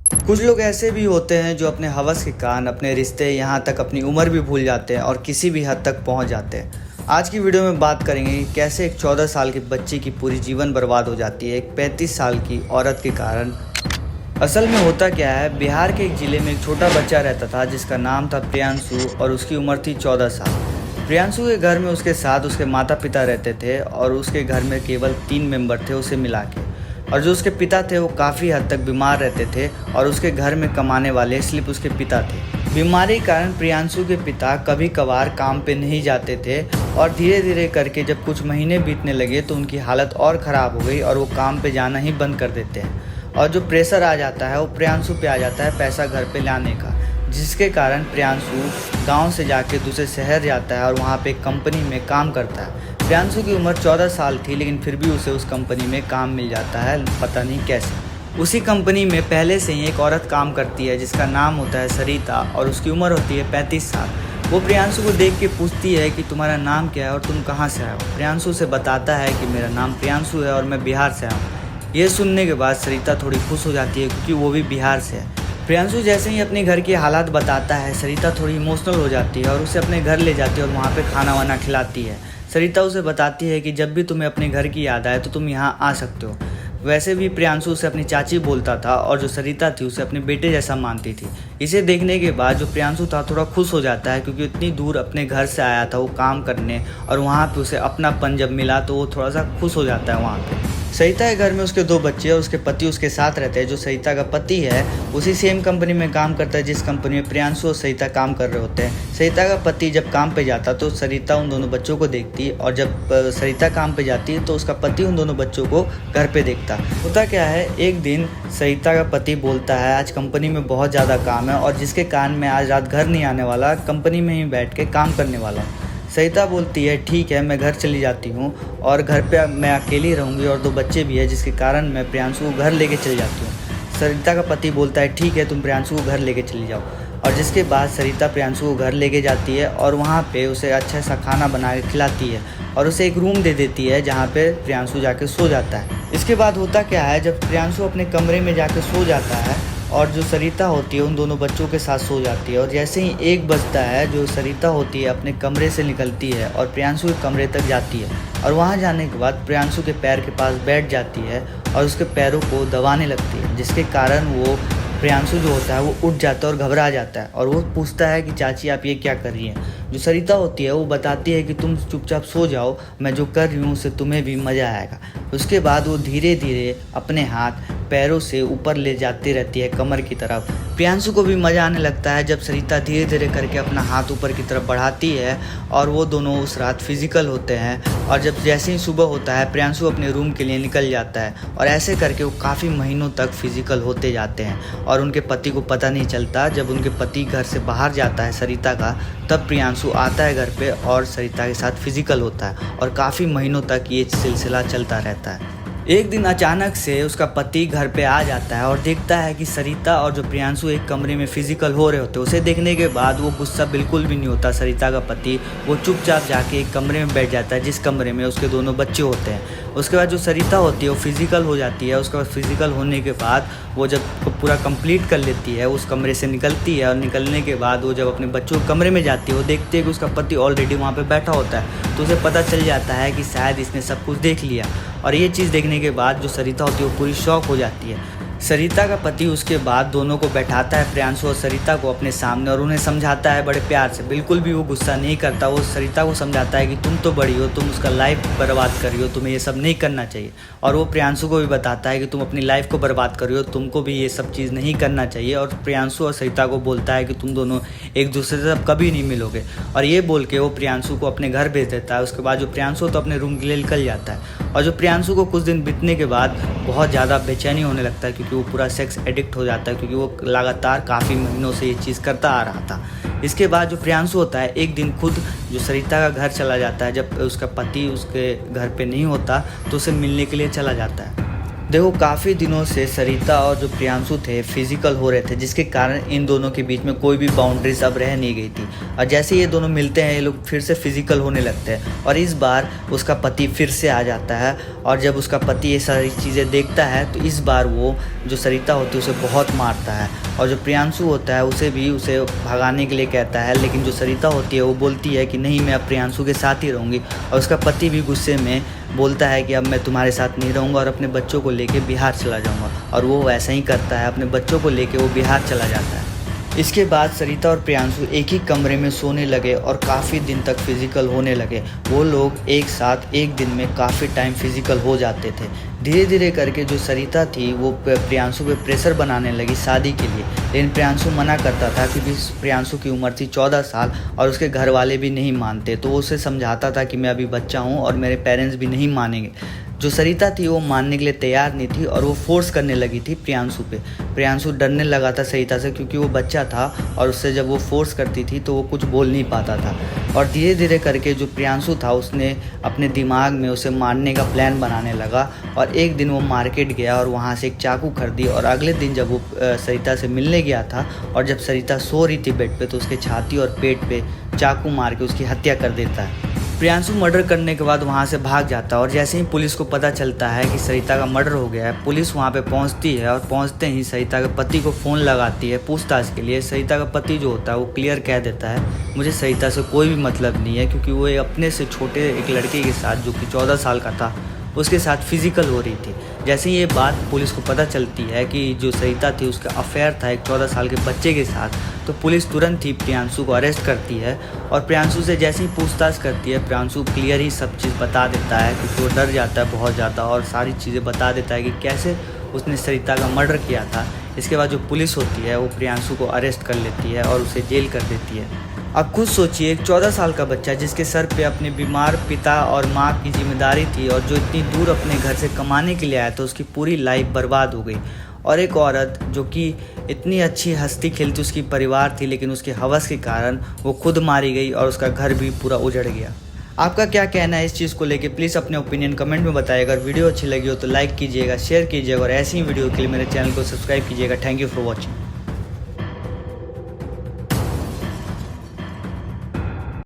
कुछ लोग ऐसे भी होते हैं जो अपने हवस के कारण अपने रिश्ते यहाँ तक अपनी उम्र भी भूल जाते हैं और किसी भी हद तक पहुँच जाते हैं। आज की वीडियो में बात करेंगे कि कैसे एक 14 साल के बच्चे की पूरी जीवन बर्बाद हो जाती है एक 35 साल की औरत के कारण। असल में होता क्या है, बिहार के एक ज़िले में एक छोटा बच्चा रहता था जिसका नाम था प्रियांशु और उसकी उम्र थी 14 साल। प्रियांशु के घर में उसके साथ उसके माता पिता रहते थे और उसके घर में केवल 3 मेंबर थे उसे मिला के। और जो उसके पिता थे वो काफ़ी हद तक बीमार रहते थे और उसके घर में कमाने वाले सिर्फ उसके पिता थे। बीमारी के कारण प्रियांशु के पिता कभी कभार काम पे नहीं जाते थे और धीरे धीरे करके जब कुछ महीने बीतने लगे तो उनकी हालत और ख़राब हो गई और वो काम पे जाना ही बंद कर देते हैं। और जो प्रेशर आ जाता है वो प्रियांशु पे आ जाता है पैसा घर पे लाने का, जिसके कारण प्रियांशु गांव से जाके दूसरे शहर जाता है और वहाँ पे एक कंपनी में काम करता है। प्रियांशु की उम्र 14 साल थी लेकिन फिर भी उसे उस कंपनी में काम मिल जाता है, पता नहीं कैसे। उसी कंपनी में पहले से ही एक औरत काम करती है जिसका नाम होता है सरिता और उसकी उम्र होती है 35 साल। वो प्रियांशु को देख के पूछती है कि तुम्हारा नाम क्या है और तुम कहाँ से आए हो। प्रियांशु से बताता है कि मेरा नाम प्रियांशु है और मैं बिहार से आया हूँ। ये सुनने के बाद सरिता थोड़ी खुश हो जाती है क्योंकि वो भी बिहार से है। प्रियांशु जैसे ही अपने घर की हालात बताता है, सरिता थोड़ी इमोशनल हो जाती है और उसे अपने घर ले जाती है और वहाँ पे खाना वाना खिलाती है। सरिता उसे बताती है कि जब भी तुम्हें अपने घर की याद आए तो तुम यहाँ आ सकते हो। वैसे भी प्रियांशु उसे अपनी चाची बोलता था और जो सरिता थी उसे अपने बेटे जैसा मानती थी। इसे देखने के बाद जो प्रियांशु था थोड़ा खुश हो जाता है क्योंकि इतनी दूर अपने घर से आया था वो काम करने और वहाँ पे उसे अपनापन जब मिला तो वो थोड़ा सा खुश हो जाता है वहाँ पे। सरिता के घर में उसके 2 बच्चे और उसके पति उसके साथ रहते हैं। जो सरिता का पति है उसी सेम कंपनी में काम करता है जिस कंपनी में प्रियांशु और सरिता काम कर रहे होते हैं। सरिता का पति जब काम पे जाता तो सरिता उन दोनों बच्चों को देखती और जब सरिता काम पे जाती है तो उसका पति उन दोनों बच्चों को घर पे देखता। होता क्या है, एक दिन सरिता का पति बोलता है आज कंपनी में बहुत ज़्यादा काम है और जिसके कारण मैं आज रात घर नहीं आने वाला, कंपनी में ही बैठ के काम करने वाला हूँ। सरिता बोलती है ठीक है, मैं घर चली जाती हूँ और घर पे मैं अकेली रहूँगी और 2 बच्चे भी है जिसके कारण मैं प्रियांशु को घर लेके चली जाती हूँ। सरिता का पति बोलता है ठीक है, तुम प्रियांशु को घर लेके चली जाओ। और जिसके बाद सरिता प्रियांशु को घर लेके जाती है और वहाँ पे उसे अच्छा सा खाना बना के खिलाती है और उसे एक रूम दे देती है जहाँ पे प्रियांशु जाके सो जाता है। इसके बाद होता क्या है, जब प्रियांशु अपने कमरे में जाके सो जाता है और जो सरिता होती है उन दोनों बच्चों के साथ सो जाती है और जैसे ही 1 बजता है जो सरिता होती है अपने कमरे से निकलती है और प्रियांशु के कमरे तक जाती है और वहाँ जाने के बाद प्रियांशु के पैर के पास बैठ जाती है और उसके पैरों को दबाने लगती है, जिसके कारण वो प्रियांशु जो होता है वो उठ जाता है और घबरा जाता है और वो पूछता है कि चाची आप ये क्या कर रही हैं। जो सरिता होती है वो बताती है कि तुम चुपचाप सो जाओ, मैं जो कर रही हूँ उससे तुम्हें भी मज़ा आएगा। उसके बाद वो धीरे धीरे अपने हाथ पैरों से ऊपर ले जाती रहती है कमर की तरफ। प्रियांशु को भी मज़ा आने लगता है जब सरिता धीरे धीरे करके अपना हाथ ऊपर की तरफ बढ़ाती है और वो दोनों उस रात फिजिकल होते हैं। और जब जैसे ही सुबह होता है प्रियांशु अपने रूम के लिए निकल जाता है और ऐसे करके वो काफ़ी महीनों तक फिजिकल होते जाते हैं और उनके पति को पता नहीं चलता। जब उनके पति घर से बाहर जाता है सरिता का, तब प्रियांशु आता है घर पे और सरिता के साथ फिजिकल होता है और काफ़ी महीनों तक ये सिलसिला चलता रहता है। एक दिन अचानक से उसका पति घर पे आ जाता है और देखता है कि सरिता और जो प्रियांशु एक कमरे में फिजिकल हो रहे होते हैं। उसे देखने के बाद वो गुस्सा बिल्कुल भी नहीं होता सरिता का पति, वो चुपचाप जाके एक कमरे में बैठ जाता है जिस कमरे में उसके दोनों बच्चे होते हैं। उसके बाद जो सरिता होती है वो फिजिकल हो जाती है। उसके बाद फिजिकल होने के बाद वो जब पूरा कंप्लीट कर लेती है उस कमरे से निकलती है और निकलने के बाद वो जब अपने बच्चों के कमरे में जाती है वो देखती है कि उसका पति ऑलरेडी वहाँ पे बैठा होता है। तो उसे पता चल जाता है कि शायद इसने सब कुछ देख लिया और ये चीज़ देखने के बाद जो सरिता होती है वो पूरी शॉक हो जाती है। सरिता का पति उसके बाद दोनों को बैठाता है, प्रियांशु और सरिता को, अपने सामने और उन्हें समझाता है बड़े प्यार से, बिल्कुल भी वो गुस्सा नहीं करता। वो सरिता को समझाता है कि तुम तो बड़ी हो, तुम उसका लाइफ बर्बाद कर रही हो, तुम्हें ये सब नहीं करना चाहिए। और वो प्रियांशु को भी बताता है कि तुम अपनी लाइफ को बर्बाद कर रही हो, तुमको भी ये सब चीज़ नहीं करना चाहिए। और प्रियांशु और सरिता को बोलता है कि तुम दोनों एक दूसरे से अब कभी नहीं मिलोगे। और ये बोल के वो प्रियांशु को अपने घर भेज देता है। उसके बाद जो प्रियांशु तो अपने रूम के लिए निकल जाता है और जो प्रियांशु को कुछ दिन बीतने के बाद बहुत ज़्यादा बेचैनी होने लगता है क्योंकि वो पूरा सेक्स एडिक्ट हो जाता है, क्योंकि वो लगातार काफ़ी महीनों से ये चीज़ करता आ रहा था। इसके बाद जो प्रियांशु होता है एक दिन खुद जो सरिता का घर चला जाता है। जब उसका पति उसके घर पे नहीं होता तो उसे मिलने के लिए चला जाता है। देखो, काफ़ी दिनों से सरिता और जो प्रियांशु थे फिजिकल हो रहे थे, जिसके कारण इन दोनों के बीच में कोई भी बाउंड्रीज अब रह नहीं गई थी। और जैसे ये दोनों मिलते हैं, ये लोग फिर से फिजिकल होने लगते हैं। और इस बार उसका पति फिर से आ जाता है, और जब उसका पति ये सारी चीज़ें देखता है तो इस बार वो जो सरिता होती है उसे बहुत मारता है, और जो प्रियांशु होता है उसे भगाने के लिए कहता है। लेकिन जो सरिता होती है वो बोलती है कि नहीं, मैं अब प्रियांशु के साथ ही रहूँगी। और उसका पति भी गुस्से में बोलता है कि अब मैं तुम्हारे साथ नहीं रहूँगा और अपने बच्चों को लेके बिहार चला जाऊँगा। और वो वैसा ही करता है, अपने बच्चों को लेके वो बिहार चला जाता है। इसके बाद सरिता और प्रियांशु एक ही कमरे में सोने लगे और काफ़ी दिन तक फिजिकल होने लगे। वो लोग एक साथ एक दिन में काफ़ी टाइम फिजिकल हो जाते थे। धीरे धीरे करके जो सरिता थी वो प्रियांशु पे प्रेशर बनाने लगी शादी के लिए। लेकिन प्रियांशु मना करता था, क्योंकि प्रियांशु की उम्र थी 14 साल और उसके घर वाले भी नहीं मानते। तो वो उसे समझाता था कि मैं अभी बच्चा हूँ और मेरे पेरेंट्स भी नहीं मानेंगे। जो सरिता थी वो मानने के लिए तैयार नहीं थी और वो फोर्स करने लगी थी प्रियांशु पे। प्रियांशु डरने लगा था सरिता से, क्योंकि वो बच्चा था और उससे जब वो फोर्स करती थी तो वो कुछ बोल नहीं पाता था। और धीरे धीरे करके जो प्रियांशु था उसने अपने दिमाग में उसे मारने का प्लान बनाने लगा। और एक दिन वो मार्केट गया और वहाँ से एक चाकू खरीदी। और अगले दिन जब वो सरिता से मिलने गया था और जब सरिता सो रही थी बेड पे, तो उसके छाती और पेट पे चाकू मार के उसकी हत्या कर देता है। प्रियांशु मर्डर करने के बाद वहाँ से भाग जाता है। और जैसे ही पुलिस को पता चलता है कि सरिता का मर्डर हो गया है, पुलिस वहाँ पे पहुँचती है। और पहुँचते ही सरिता के पति को फ़ोन लगाती है पूछताछ के लिए। सरिता का पति जो होता है वो क्लियर कह देता है, मुझे सरिता से कोई भी मतलब नहीं है, क्योंकि वो अपने से छोटे एक लड़के के साथ, जो कि 14 साल का था, उसके साथ फिजिकल हो रही थी। जैसे ही ये बात पुलिस को पता चलती है कि जो सरिता थी उसका अफेयर था एक 14 साल के बच्चे के साथ, तो पुलिस तुरंत ही प्रियांशु को अरेस्ट करती है। और प्रियांशु से जैसे ही पूछताछ करती है, प्रियांशु क्लियर ही सब चीज़ बता देता है, क्योंकि वो डर जाता है बहुत ज़्यादा और सारी चीज़ें बता देता है कि कैसे उसने सरिता का मर्डर किया था। इसके बाद जो पुलिस होती है वो प्रियांशु को अरेस्ट कर लेती है और उसे जेल कर देती है। अब खुद सोचिए, एक 14 साल का बच्चा जिसके सर पे अपने बीमार पिता और माँ की जिम्मेदारी थी, और जो इतनी दूर अपने घर से कमाने के लिए आया था, उसकी पूरी लाइफ बर्बाद हो गई। और एक औरत जो कि इतनी अच्छी हंसती खेलती उसकी परिवार थी, लेकिन उसके हवस के कारण वो खुद मारी गई और उसका घर भी पूरा उजड़ गया। आपका क्या कहना है इस चीज़ को लेके? प्लीज़ अपने ओपिनियन कमेंट में बताइए। अगर वीडियो अच्छी लगी हो तो लाइक कीजिएगा, शेयर कीजिएगा, और ऐसी ही वीडियो के लिए मेरे चैनल को सब्सक्राइब कीजिएगा। Thank you for watching.